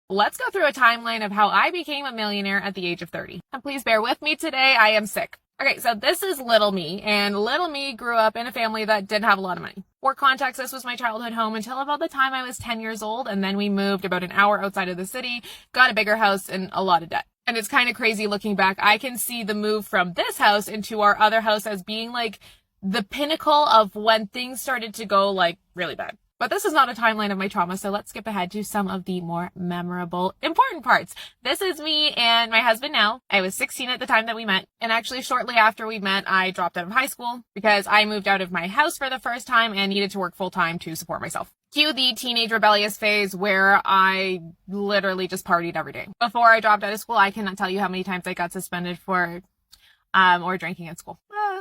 let's go through a timeline of how I became a millionaire at the age of 30. And please bear with me today, I am sick. Okay, so this is little me, and little me grew up in a family that didn't have a lot of money. For context, this was my childhood home until about the time I was 10 years old, and then we moved about an hour outside of the city, got a bigger house, and a lot of debt. And it's kind of crazy looking back. I can see the move from this house into our other house as being like the pinnacle of when things started to go like really bad. But this is not a timeline of my trauma, so let's skip ahead to some of the more memorable, important parts. This is me and my husband now. I was 16 at the time that we met, and actually shortly after we met, I dropped out of high school because I moved out of my house for the first time and needed to work full-time to support myself. Cue the teenage rebellious phase where I literally just partied every day. Before I dropped out of school, I cannot tell you how many times I got suspended for or drinking at school.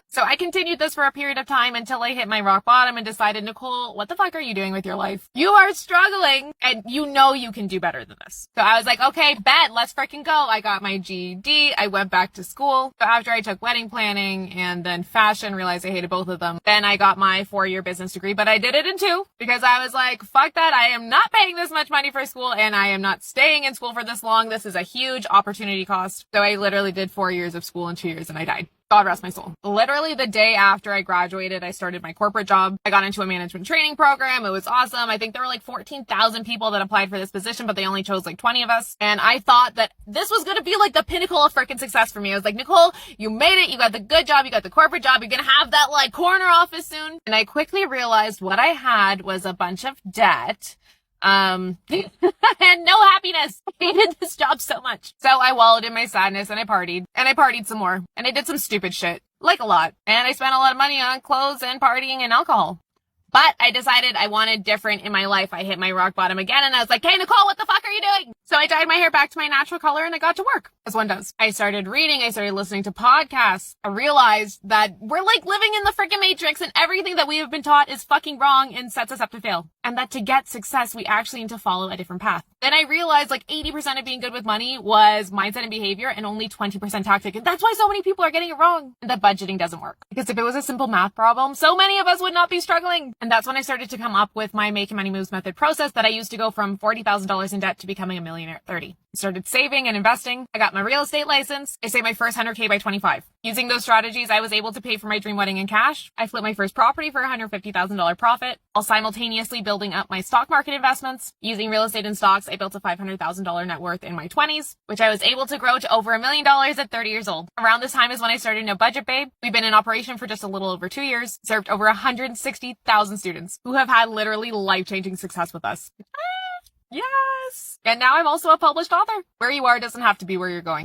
So I continued this for a period of time until I hit my rock bottom and decided, Nicole, what the fuck are you doing with your life? You are struggling and you know you can do better than this. So I was like, okay, bet, let's freaking go. I got my GED. I went back to school. So after I took wedding planning and then fashion, realized I hated both of them. Then I got my 4-year business degree, but I did it in 2 because I was like, fuck that. I am not paying this much money for school and I am not staying in school for this long. This is a huge opportunity cost. So I literally did 4 years of school in 2 years and I died. God rest my soul. Literally the day after I graduated, I started my corporate job. I got into a management training program. It was awesome. I think there were like 14,000 people that applied for this position, but they only chose like 20 of us. And I thought that this was going to be like the pinnacle of freaking success for me. I was like, Nicole, you made it. You got the good job. You got the corporate job. You're going to have that like corner office soon. And I quickly realized what I had was a bunch of debt. And no happiness. I hated this job so much. So I wallowed in my sadness and I partied some more and I did some stupid shit, like a lot. And I spent a lot of money on clothes and partying and alcohol. But I decided I wanted different in my life. I hit my rock bottom again and I was like, hey, Nicole, what the fuck are you doing? So I dyed my hair back to my natural color and I got to work, as one does. I started reading. I started listening to podcasts. I realized that we're like living in the freaking matrix and everything that we have been taught is fucking wrong and sets us up to fail. And that to get success, we actually need to follow a different path. Then I realized like 80% of being good with money was mindset and behavior and only 20% tactic. And that's why so many people are getting it wrong. And that budgeting doesn't work. Because if it was a simple math problem, so many of us would not be struggling. And that's when I started to come up with my Making Money Moves method process that I used to go from $40,000 in debt to becoming a millionaire at 30. I started saving and investing. I got my real estate license. I saved my first 100K by 25. Using those strategies, I was able to pay for my dream wedding in cash. I flipped my first property for a $150,000 profit, while simultaneously building up my stock market investments. Using real estate and stocks, I built a $500,000 net worth in my 20s, which I was able to grow to over $1 million at 30 years old. Around this time is when I started No Budget Babe. We've been in operation for just a little over 2 years, served over 160,000 students who have had literally life-changing success with us. Yes! And now I'm also a published author. Where you are doesn't have to be where you're going.